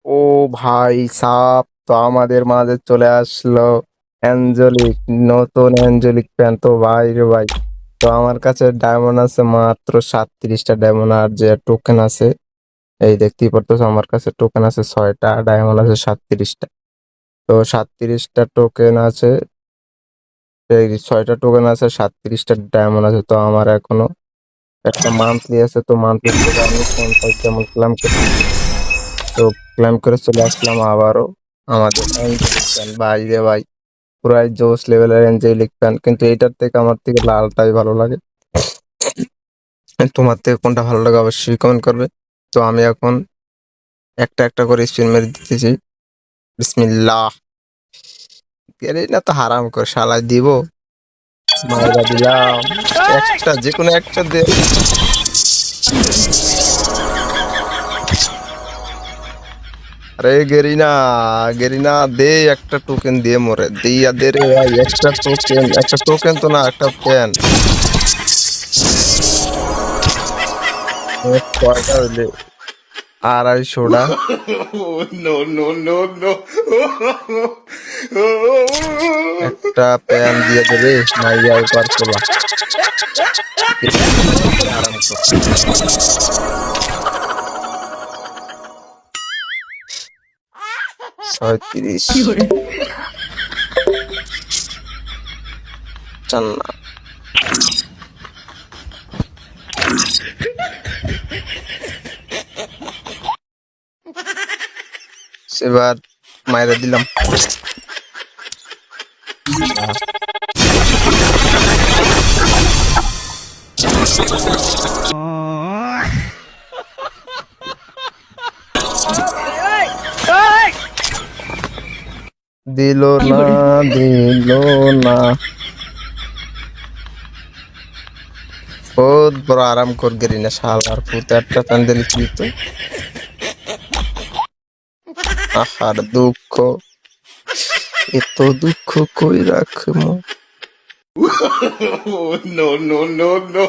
ও ভাই সাপ তো আমাদের মাঝে চলে আসলো অ্যাঞ্জেলিক। নতুন অ্যাঞ্জেলিক প্যান তো ভাই রে ভাই। তো আমার কাছে ডায়মন্ড আছে মাত্র 37টা ডায়মন্ড, আর যে টোকেন আছে এই দেখতেই পারতেছো আমার কাছে টোকেন আছে 6টা, ডায়মন্ড আছে 37টা। তো 37টা টোকেন আছে, এই 6টা টোকেন আছে, 37টা ডায়মন্ড আছে। তো আমার এখনো একটা মান্থলি আছে, তো মান্থলি থেকে আমি 50 ডায়মন্ড ক্লাম করতেছি। তো ক্লাইম করে চলে আসলাম আবারও আমাদের অ্যাঞ্জেলিক প্যান। ভাই রে ভাই, পুরাই জোস লেভেলের অ্যাঞ্জেলিক প্যান, কিন্তু এটার থেকে আমার থেকে লালটাই ভালো লাগে। তোমার থেকে কোনটা ভালো লাগে অবশ্যই কমেন্ট করবে। তো আমি এখন একটা একটা করে স্পিন মেরে দিতেছি। বিসমিল্লাহ। গেলে না তো হারাম করে শালায় দিব, মাইরা দিলাম। একটা যে কোনো একটা দে। আরে গেরিনা, গেরিনা দে একটা টোকেন দিয়ে মরে দিয়া দে রে ভাই, একটা টোকেন, একটা টোকেন তো না, একটা প্যান। কয়টা হইলে 250টা। No, no, no, no. একটা প্যান দিয়ে দেবে মাইয়া এবার পোলা। আরাম কর। 36 চান্না। এবার মাইরা দিলাম। দিল না, দিল না। বহুত বড় আরাম কর গেরি না শালার পুতে, একটা প্যান দিলি তো। আহার দুঃখ, এত দুঃখ কই রাখমু। No, no, no, no.